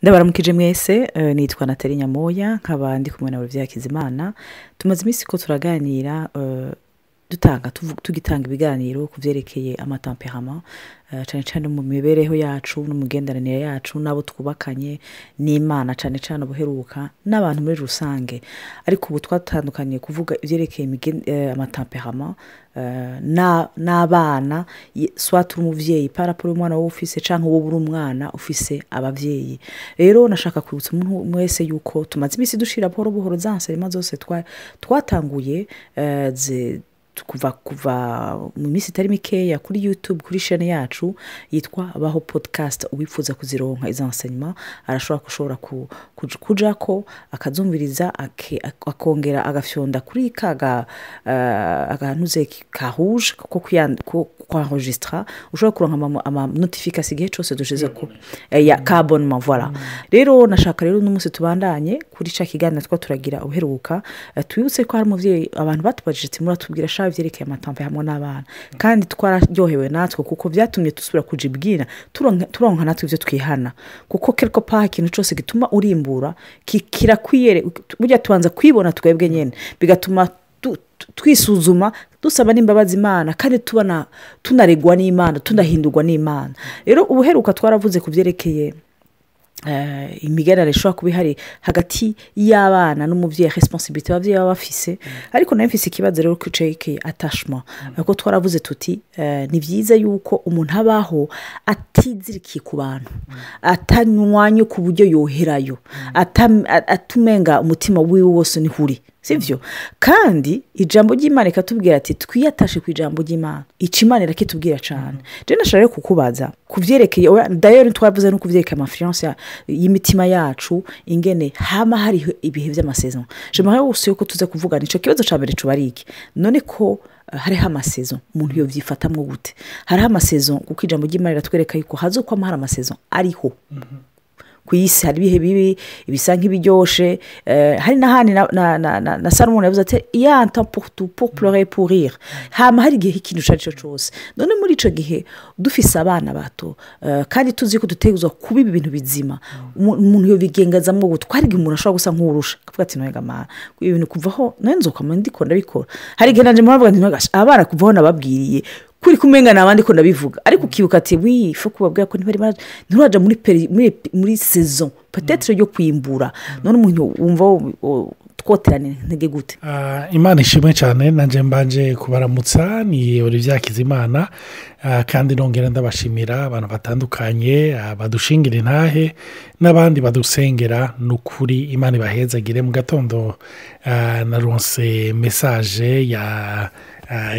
ndabaramukije mwese nitwa Nathalie Nyamoya nkaba ndi kumwe na Olivier Hakizimana tumaze iminsi ko turaganira tugitanga ibiganiro ku byerekeye amatemperament cyane cyane mu mibereho yacu no mu genderanire yacu nabo twubakanye n'Imana cyane cyane ubuheruka n'abantu muri rusange ariko ubu twatandukanye kuvuga ibyerekeye amatemperament n'abana swat umuvyeyi paraporo umwana wo ufise canke wo buri umwana ufise abavyeyi rero nashaka kwibutsa umuntu mwese yuko tumaze imisi dushira buhoro zanserema zose twatanguye kuva mu minsi itari mikeya kuri YouTube kuri chaîne yacu yitwa Abaho podcast ubifuza kuzironka izo enseignement arashobora kujako akazumviriza akongera agafyonda kuri aganuze ka rouge ko enregistra ushobora kuronka ama notification igihe cyose dushize ko ya abonnement voilà rero nashaka rero n'umunsi tubandanye kuri ca kiganiro turagira uheruka twibutse ko hari umuvyeyi abantu batubajije ati muratubwira vyerekeye amatampe hamwe n'abana kandi twararyohewe natwe kuko byatumye dusubira kujibwira turonka natwe ivyo twihana kuko quelque part ikintu cyose gituma urimbura kirakwiyere burya tubanza kwibona twebwe nyene bigatuma twisuzuma dusaba n'imbabazi Imana kandi tubana tunaregwa n'Imana tunahindurwa n'Imana rero ubuheruka twaravuze ku byerekeye imigenere ishobora kuba ihari hagati y'abana n'umuvyeyi responsibility abavyeyi baba bafise ariko nayo mfise ikibazo rero kuceke attachment kuko twaravuze tuti ni vyiza yuko umuntu abaho atizirikiye ku bantu atanywanye ku buryo yoherayo atumenga umutima wiwe wose ni huri sivyo kandi ijambo ry'Imana ikatubwira ati twiyatashe ku ijambo ry'Imana Imana irakitubwira cyane je nashaka kukubaza kuvyerekeye d'ailleurs twavuze no kuvyerekeye amafriance y'imitima yacu ingene hama hari ibihe by'amasaison je m'aimerais aussi ko tuze kuvugana ico kibazo ca mbere cubariki none ko hari amasaison umuntu yo vyifatamwe gute hari amasaison kuko ijambo ry'Imana iratwereka yuko hazokwa hari amasaison ariho kwisi hari bihe bibi ibisa nk'ibiryoshe hari nahani na Salomon yavuze ati ya un temps pour tout pour pleurer pour rire hama hari gihe ikintu cyacu cyose none muri ico gihe dufise abana bato kandi tuzi ko dutegezwa kuba ibintu bizima umuntu yo bigengazamwe gutwara umuntu ashobora gusa nk'urusha kavuga ati noyega mana ibintu kuvaho nanzoka ndiko ndabikora hari gihe nanje mwavuga nti ntagasha abana kuvaho nababwiriye kuri kumenga nabandi ko ndabivuga ariko kibuka ati wi fo kubabwira ko nturaja muri saison peut-être yo kwimbura none umuntu wumva twoterane ntege gute Imana ishimwe cyane nanje mbanje kubaramutsa ni Olivier Hakizimana kandi nongera ndabashimira abantu batandukanye badushingira intahe n'abandi badusengera n'ukuri Imana ibahezagire mu gatondo naronse message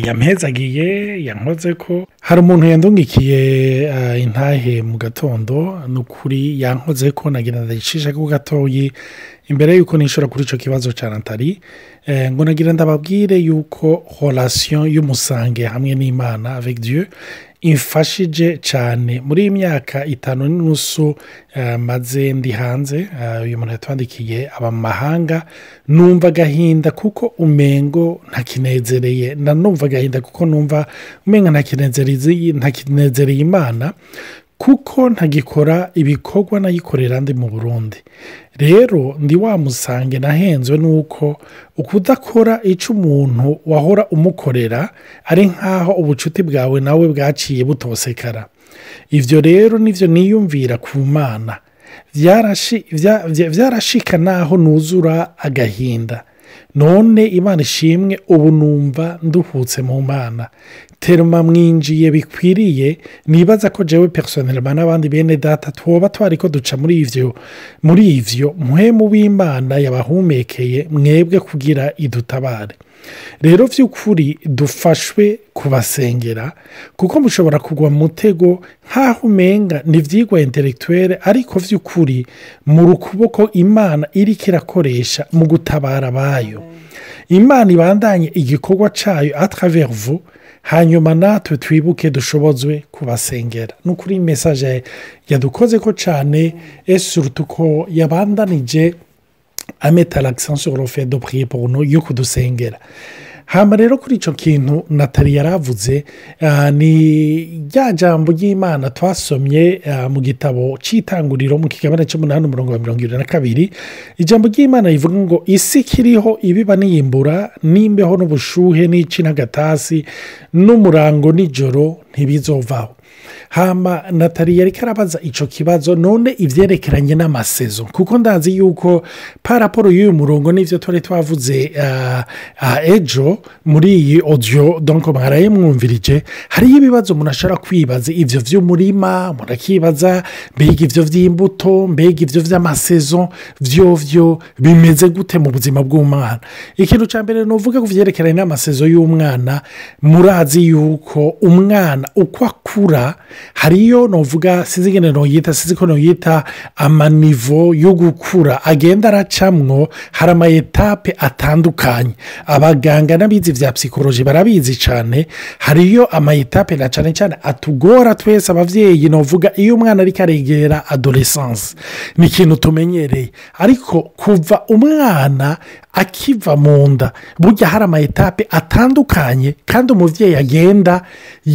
yampezagiye yankoze ko hari umuntu yandungikiye intahe mu gatondo n'ukuri yankoze ko nagira ndayicisha ko gatoyi imbere yuko nishora kuri ico kibazo ca Nathalie ngo nagira ndababwire yuko relation y'umusange hamwe n'Imana avec Dieu imfashije cyane muri imyaka 5 maze ndi hanze uyu muntu yatwandikiye abamahanga numva gahinda kuko umengo ntakinezereye nanumva gahinda kuko numva umenga ntakinezereye Imana kuko ntagikora ibikorwa nayikorera ndi mu Burundi rero ndi wamusange nahenzwe nuko ukudakora ico umuntu wahora umukorera ari nkaho ubucuti bwawe nawe bwaciye butosekara ivyo rero nivyo niyumvira ku Mana vyarashika naho nuzura agahinda none Imana ishimwe ubu numva nduhutse mu Mana terma mwinjiye bikwiriye nibaza ko jewe personnellement n'abandi bene data twoba twariko duca muri ivyo muhemu w'Imana yabahumekeye mwebwe kugira idutabare rero vy'ukuri dufashwe kubasengera kuko mushobora kugwa mu mutego nkaho umenga ni ivyigwa intellectuel ariko vy'ukuri mu rukuboko Imana iriko irakoresha mu gutabara bayo Imana ibandanye igikorwa cayo à travers vous hanyuma natwe twibuke dushobozwe kubasengera n'ukuri message yadukoze ko cyane surtout ko yabandanije à mettre l'accent sur le fait de prier pour nous yo kudusengera hano rero kuri icyo kintu Natali yaravuze ni rya jambo ry'Imana twasomye mu gitabo cy'itanguriro mu kigabane cy'umunani umurongo wa 22 ijambo ry'Imana rivuga ngo isi kiriho ibiba n'iyimbura n'imbeho n'ubushuhe n'ici n'agatasi n'umurango n'ijoro ntibizovaho. hama Natali yari karabaza icyo kibazo none ivyerekeranye n'amasezo kuko ndazi yuko paraporo y'uyu murongo n'ivyo twari twavuze ejo muri iyi audio donc mwaraye mwumvirije hariyo ibibazo umuntu ashobora kwibaza ivyo vy'umurima murakibaza mbega ivyo vy'imbuto mbega ivyo vy'amasezo vyovyo bimeze gute mu buzima bw'umwana. Ikintu ca mbere novuga ku vyerekeranye n'amasezo y'umwana murazi yuko umwana uko akura hariyo novuga sinzi ingene noyita sinzi ko noyita amanivo yo gukura agenda aracamwo hari ama etape atandukanye abaganga n'abizi vya psychologie barabizi cyane hariyo ama etape na cyane cyane atugora twese abavyeyi novuga iyo umwana ari karegera adolescence ni ikintu tumenyereye ariko kuva umwana akiva mu nda burya hari ama etape atandukanye kandi umuvyeyi agenda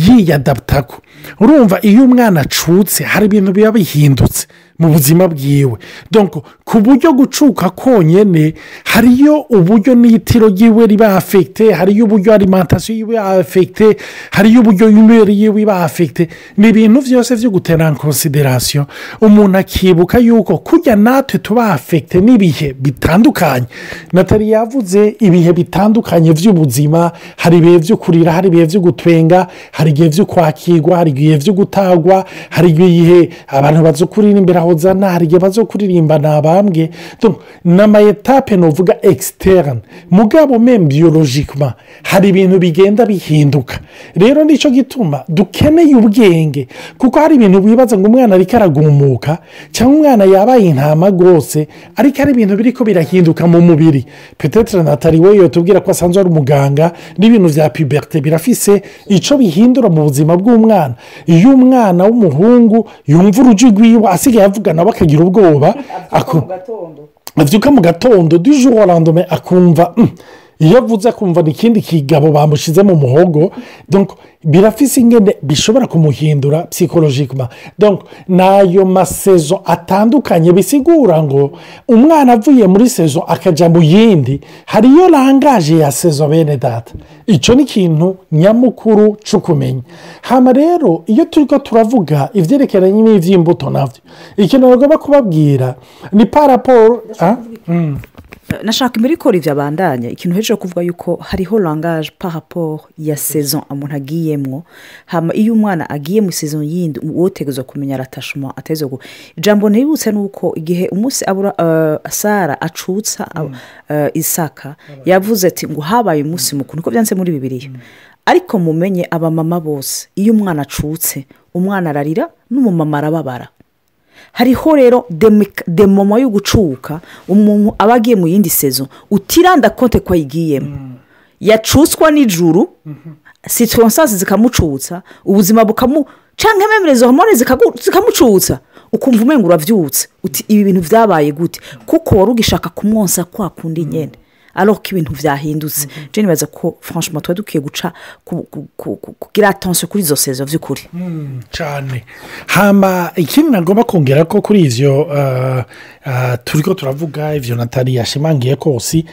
yiyadaptako. Urumva iyo umwana acutse hari ibintu biba bihindutse mu buzima bwiwe donc ku buryo gucuka konyene hariyo uburyo n'itiro ryiwe riba affecté hariyo uburyo alimentation yiwe affecté hariyo uburyo humeur yiwe iba affecté ni ibintu vyose vyo gutera en consideration umuntu akibuka yuko kujya natwe tuba affecté n'ibihe bitandukanye. Natali yavuze ibihe bitandukanye vy'ubuzima hari ibihe vyo kurira hari ibihe vyo gutwenga hari ibihe vyo kwakirwa hari ibihe vyo gutagwa hari ibihe abantu bazokurira imbere hozana hari igihe bazokuririmba nabambwe donc n'ama etape novuga externe mugabo même biologiquement hari ibintu bigenda bihinduka. Rero nico gituma dukeneye ubwenge kuko hari ibintu bibaza ngo umwana ari karagumuka cyangwa umwana yabaye intama gose ariko hari ibintu biriko birahinduka mu mubiri peut-être Natali we yotubwira ko asanzwe ari umuganga n'ibintu vya puberté birafise ico bihindura mu buzima bw'umwana. Iyo umwana w'umuhungu yumva uruji rwiwe asigaye avugana bakagira ubwoba avyuka mu gatondo du jour au lendemain akumva iyo avuze akumva n'ikindi kigabo bamushize mu muhogo donc birafise ingene bishobora kumuhindura psychologiquement donc nayo masezo atandukanye bisigura ngo umwana avuye muri sezo akaja mu yindi hariyo langage ya sezo bene data ico ni kintu nyamukuru cyo kumenya. Hama rero iyo turiko turavuga ivyerekeranye n'ivy'imbuto navyo ikintu bagomba kubabwira ni paraporo nashaka imbere ikora ivyo abandanya ikintu heje kuvuga yuko hariho langage par rapport ya saison umuntu agiyemwo hama iyo umwana agiye mu saison yindi wotegezwa kumenya attachement atezo ijambo nibutse nuko igihe umunsi abura Sara acutsa Isaka yavuze ati ngo habaye umunsi mukuru niko byanze muri Bibiliya ariko mumenye abamama bose iyo umwana acutse umwana ararira n'umumama arababara. Hariho rero de moment yo gucuka umuntu abagiye mu yindi saison utiranda konte kwa igiyemo yacutswa n'ijuru circonstances zikamucutsa ubuzima bukamu canke memerezo hormone zikamucutsa ukumva umenga uravyutse uti ibi bintu vyabaye gute kuko warugishaka kumwonsa kwa kundi nyene alors que ibintu vyahindutse je nibaza ko franchement twa dukiye guca kugira attention kuri zo saison vy'ukuri cyane. Hama ikindi nagomba kongera ko kuri ivyo turiko turavuga ivyo Natali yashimangiye kosi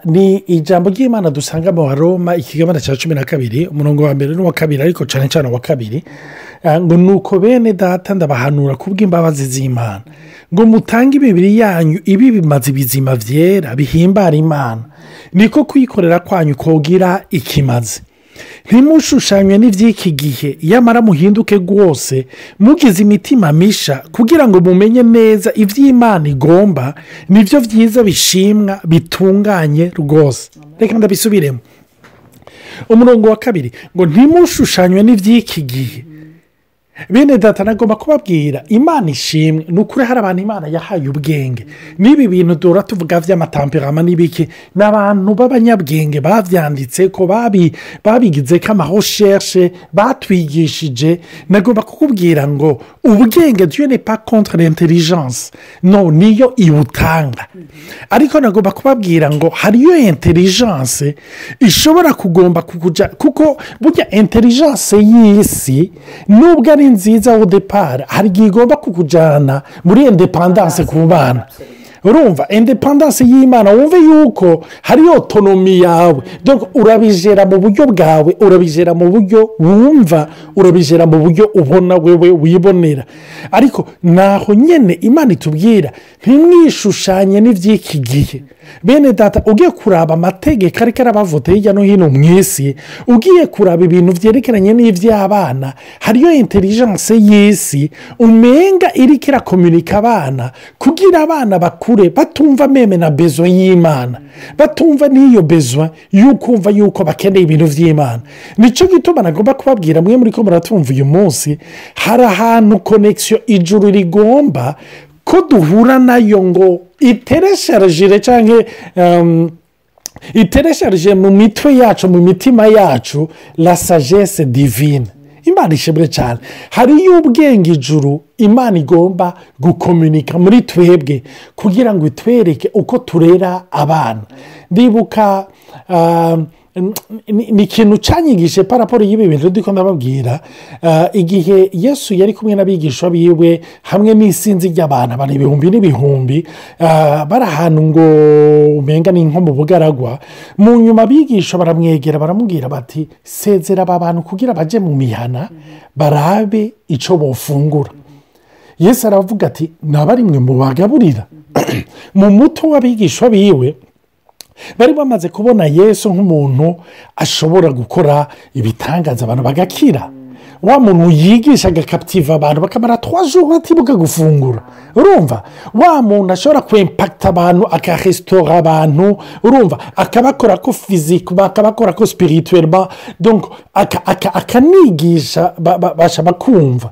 ni ijambo ry'Imana dusanga mu Roma ikigabane cya 12 umurongo wa 1 n'uwa 2 ariko cyane cyane wa 2 ngo nuko bene data ndabahanura kubw'imbabazi z'Imana ngo mutange imibiri yanyu ibi bimaze bizima vyera bihimbara Imana niko kwikorera kwanyu kogira ikimaze ntimushushanywe n'ivy'iki gihe yamara muhinduke rwose mugize imitima misha kugira ngo mumenye neza ivy'Imana igomba nivyo vyiza bishimwa bitunganye rwose. Reka ndabisubiremo umurongo wa 2 ngo ntimushushanywe n'ivy'iki gihe bene data nagomba kubabwira imana ishimwe ni ukuri hari abantu imana yahaye ubwenge n'ibi bintu duhora tuvuga by'amatamperama n'ibiki n'abantu b'abanyabwenge babyanditse ko babigize ko amahosheshe batwigishije nagomba kukubwira ngo ubwenge Dieu n'est pas contre l'intelligence no niyo iwutanga ariko nagomba kubabwira ngo hariyo intelligence ishobora kugomba kukuja kuko burya intelligence y'isi nubwo ari nziza au départ hari igihe igomba kukujyana muri independance ku bana urumva independance y'imana wumve yuko hariyo otonomi yawe urabijera mu buryo bwawe urabijera mu buryo wumva urabijera mu buryo ubona wewe wibonera ariko naho nyine imana itubwira ntimwishushanye n'iby'iki gihe bene data ugiye kuraba amategeko ariko arabavote hirya no hino mu isi ugiye kuraba ibintu byerekeranye n'iby'abana hariyo intelligence y'isi umenga iriko irakomunika abana kugira abana bakure batumva meme na bezo y'imana batumva n'iyo bezo y'ukumva yuko bakeneye ibintu by'imana nicyo gituma nagomba kubabwira mwe muri ko muratumva uyu munsi hari ahantu connection ijuru rigomba ko duhura nayo ngo iteresharije cyangwa iteresharije mu mitwe yacu mu mitima yacu la sagesse divine imana ishimwe cyane hariyo ubwenge ijuru imana igomba gukomunika muri twebwe kugira ngo itwereke uko turera abana ndibuka ni ikintu cyanyigije paraporo y'ibi bintu ndiko ndababwira igihe yesu yari kumwe n'abigisha biwe hamwe n'isinzi ry'abantu abantu ibihumbi n'ibihumbi bari ahantu ngo umenga ni nko mu bugaragwa mu nyuma abigisha baramwegera baramubwira bati sezera aba bantu kugira baje mu mihana barabe icyo bofungura yesu aravuga ati nabari mwe mu bagaburira mu muto w'abigisha biwe bari bamaze kubona yesu nk'umuntu ashobora gukora ibitangaza abantu bagakira wa muntu yigisha agakapitiva abantu bakamara 3 jours batibuka gufungura urumva wa muntu ashobora kwempakita abantu akaresitora abantu urumva akabakora ko physique akabakora ko spirituellement donc akanigisha bashaka kumva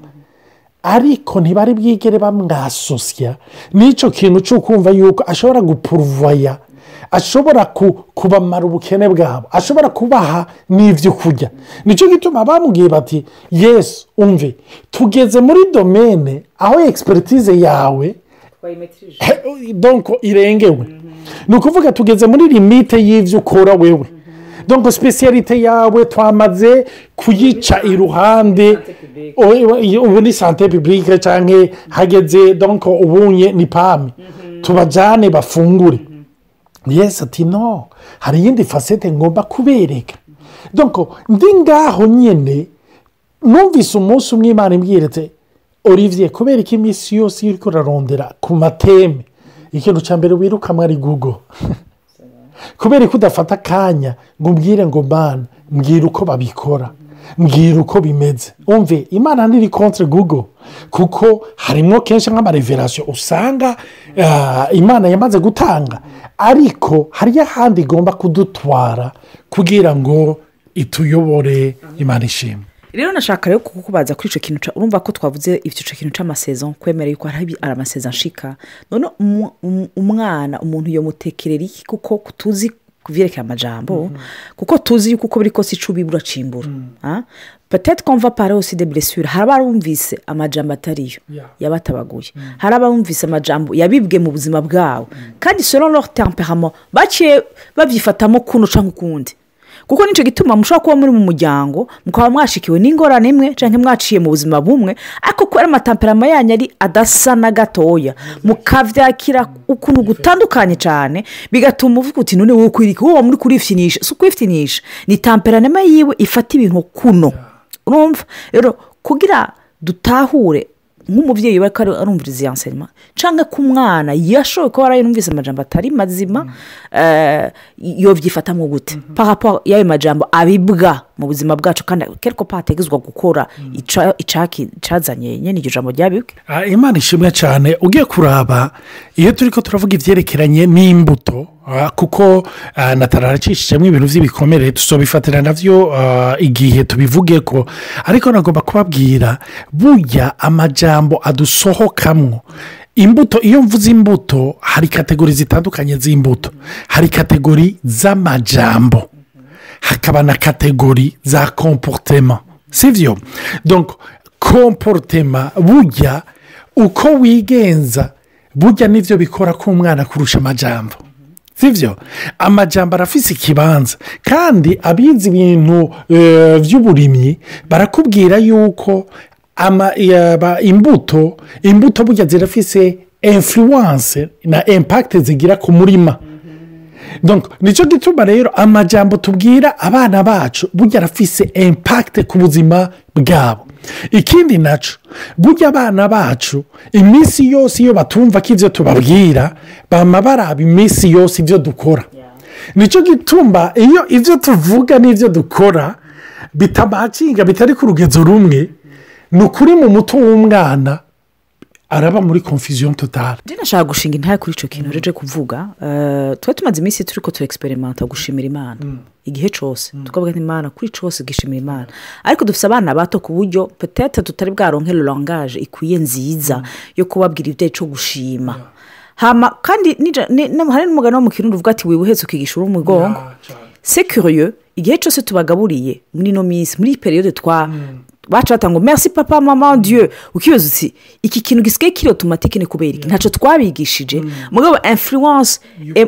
ariko ntibari bwigere bamwasosya n'icyo kintu cyo kumva yuko ashobora gupuruvaya ashobora kubamara ubukene bwabo ashobora kubaha n'ibyo kurya nicyo gituma bamubwiye bati yesu umve tugeze muri domene aho expertise yawe donc irengewe ni ukuvuga tugeze muri limite y'ibyo ukora wewe donc specialite yawe twamaze kuyica iruhande ubu ni sante publique cyangwa hageze donc ubunye ni pame tubajyane bafungure yesu ati no hari iyindi fasete ngomba kubereka donc ndi ngaho nyine numvise umunsi umwe imana imbwiretse Olivier kubera ko iminsi yose iri kurarondera ku mateme ikintu cya mbere wirukamwe ari google kubera ko udafata akanya ngo umbwire ngo mbana mbwira uko babikora mbwira uko bimeze umve imana ntiri contre google kuko harimo kenshi nk'amareverasiyo usanga imana yamaze gutanga ariko hariyo ahandi igomba kudutwara kugira ngo ituyobore imana ishimwe rero nashaka rero kukubaza kuri icyo kintu urumva ko twavuze icyo kintu cy'amasezon kwemera yuko hari amasezon nshika none umwana umuntu yomutekerera iki kuko tuzi kuvyerekera amajambo kuko tuzi yuko uko biri kose icubi buracimbura peut-être qu'on va parler aussi des blessures hari abarumvise amajambo atariyo yabatabaguye hari abarumvise amajambo yabibwe mu buzima bwabo kandi selon leur tempérament baciye babyifatamo kuno canke ukundi kuko nicyo gituma mushobora kuba muri mu muryango mukaba mwashikiwe n'ingorane imwe cyangwa mwaciye mu buzima bumwe ariko kubera amatamperama yanyu ari adasa na gatoya mukavyakira ukuntu gutandukanye cyane bigatuma uvuga uti none wowe kwirika wowe muri kurifitinisha si ukwifitinisha ni tamperama yiwe ifata ibintu kuno urumva rero kugira dutahure nk'umubyeyi bari arumviriza iyi enseignement cyangwa ko umwana yashoboye kuba yarayumvise amajambo atari mazima yovyifatamwo gute par rapport y'ayo majambo abibwa mu buzima bwacu kandi quelque part hategezwa gukora icazanye nyene iryo jambo ryabibwe. Imana ishimwe cyane. Ugiye kuraba iyo turiko turavuga ivyerekeranye n'imbuto kuko nataracishijemo ibintu by'ibikomere tuzobifatira navyo igihe tubivuge ko, ariko nagomba kubabwira burya amajambo adusohokamwo imbuto. Iyo mvuze imbuto hari kategori zitandukanye z'imbuto. Hari kategori z'amajambo, hakaba na kategori za comportement, sivyo? Donc comportement burya uko wigenza burya nivyo bikora k'umwana kurusha amajambo, sivyo? Amajambo arafise ikibanza, kandi abizi ibintu vy'uburimyi barakubwira yuko imbuto burya zirafise influence na impact zigira ku murima. Donc nicyo gituma rero amajambo tubwira abana bacu burya arafise impact ku buzima bwabo. Ikindi naco burya abana bacu iminsi yose iyo batumva ko ivyo tubabwira bama baraba iminsi yose ivyo dukora. Nicyo gituma iyo ivyo tuvuga n'ivyo dukora bitabacinga, bitari ku rugezo rumwe, ni ukuri mu muto w'umwana araba muri confusion totale. Nashaka gushinga intaye kuri ico kintu reje kuvuga. Twe tumaze iminsi turiko tu experimenta gushimira Imana igihe cose, tukavuga ati Imana kuri cose gishimira Imana, ariko dufise abana bato ku buryo peut-être tutari bwaronke le langage ikwiye nziza yo kubabwira ivyo cyo gushima. Hama kandi hari n'umugano wo mu Kirundi uvuga ati wibuhetse ukigisha uri umugongo. C'est curieux, igihe cose tubagaburiye muri no minsi muri periode bacata ngo merci papa maman Dieu, ukibaza uti iki kintu gisigaye kiri automatique ne kubera iki ntaco twabigishije mugabo influence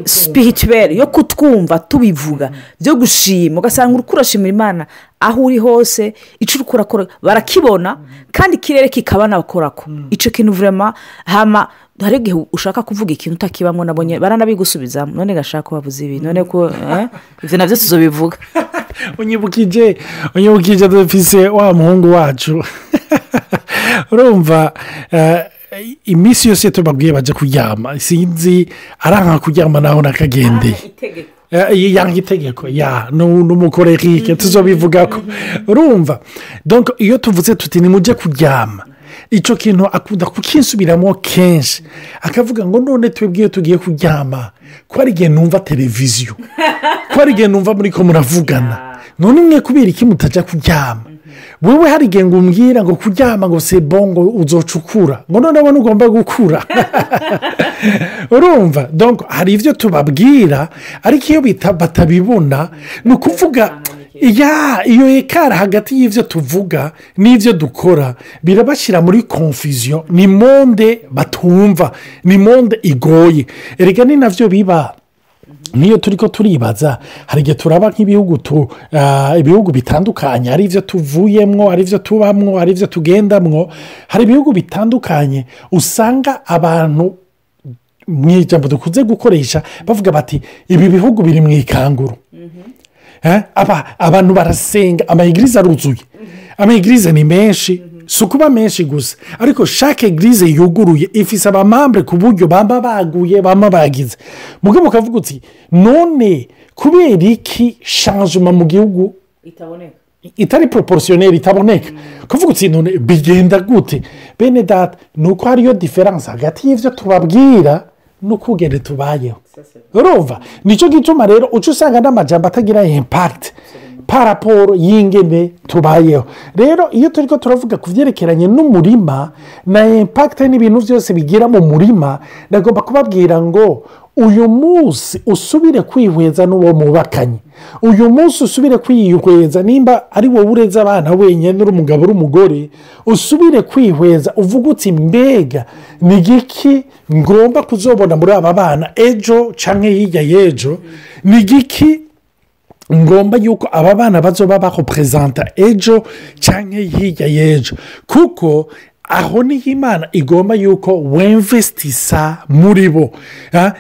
spirituelle yo kutwumva tubivuga byo gushima, ugasanga urukurashimira Imana aho uri hose, ico urukurakora barakibona kandi kirere kikabana bakorako ico kintu vraiment. Hama hari igihe ushaka kuvuga ikintu utakibamwe, nabonye baranabigusubiza none gashaka bavuze ibi none ko ivyo navyo tuzobivuga. unyibukije dufise wa muhungu wacu urumva iminsi yose tubabwiye baje kuryama, sinzi aranka kuryama naho nakagendeye yanga itegeko n'umukorerike tuzobivugako, urumva. Donc iyo tuvuze tuti nimuje kuryama, icyo kintu akunda kukinsubiramo kenshi, akavuga ngo none twebwiye tugiye kuryama ko ari igihe numva televiziyo, ko ari igihe numva muri ko muravugana, none mwe kubera iki mutajya kuryama? Wewe hari igihe ngo umbwira ngo kuryama ngo c'est bon ngo uzocukura, ngo none abona ugomba gukura. Urumva? Donc hari ivyo tubabwira, ariko iyo batabibona ni ukuvuga iyo ekara hagati y'ivyo tuvuga n'ivyo dukora birabashira muri confusion. Ni monde batumva, ni monde igoye. Erega ni navyo biba niyo turiko turibaza, hari igihe turaba nk'ibihugu bitandukanye, hari ivyo tuvuyemwo, hari ivyo tubamwo, hari ivyo tugendamwo, hari ibihugu bitandukanye usanga abantu mw'ijambo dukunze gukoresha bavuga bati ibi bihugu biri mw'ikanguru. Abantu barasenga, ama-eglise aruzuye, ama-eglise ni menshi, si ukuba menshi gusa, ariko chaque eglise yuguruye ifise abamambre ku buryo bamba baguye bamba bagize. Mugabo mukavuga uti none kubera iki changement mu gihugu itari proportionnel itaboneka? Kuvuga uti none bigenda gute? Bene data nuko hariyo difference hagati y'ivyo tubabwira n'ukugende tubayeho. Urumva? Nico gituma rero uca usanga n'amajambo atagira impact paraporo y'ingene tubayeho. Rero iyo turiko turavuga ku vyerekeranye n'umurima na impact n'ibintu vyose bigira mu murima, nagomba kubabwira ngo uyu munsi usubire kwihweza n'uwo mubakanye, uyu munsi usubire kwihweza nimba ari wowe ureza abana wenyine n'uri umugabo uri umugore, usubire kwihweza uvuga uti mbega ni giki ngomba kuzobona muri aba bana ejo canke hirya y'ejo, ni giki ngomba yuko aba bana bazoba barepresenta ejo canke hirya y'ejo, kuko aho niho Imana igomba yuko wemvestisa muri bo.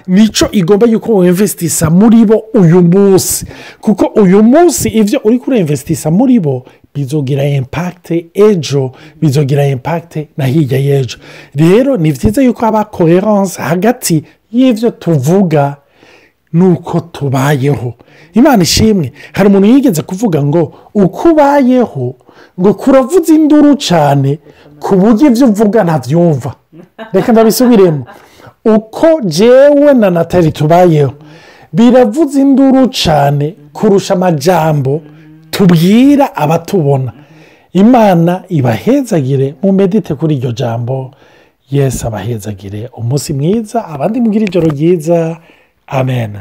Nico igomba yuko wemvestisa muri bo uyu munsi, kuko uyu munsi ivyo uri kuremvestisa muri bo bizogira impact ejo, bizogira impact na hirya y'ejo. Rero ni vyiza yuko aba coherence hagati y'ivyo tuvuga nuko tubayeho. Imana ishimwe. Hari umuntu yigeze kuvuga ngo uko ubayeho ngo kuravuza induru cyane ku buryo ibyo uvuga ntabyumva. Reka ndabisubiremo. Uko jewe na Natali tubayeho biravuza induru cyane kurusha amajambo tubwira abatubona. Imana ibahezagire mu medite kuri iryo jambo. Yesu abahezagire umunsi mwiza, abandi mugira ijoro ryiza. Amen.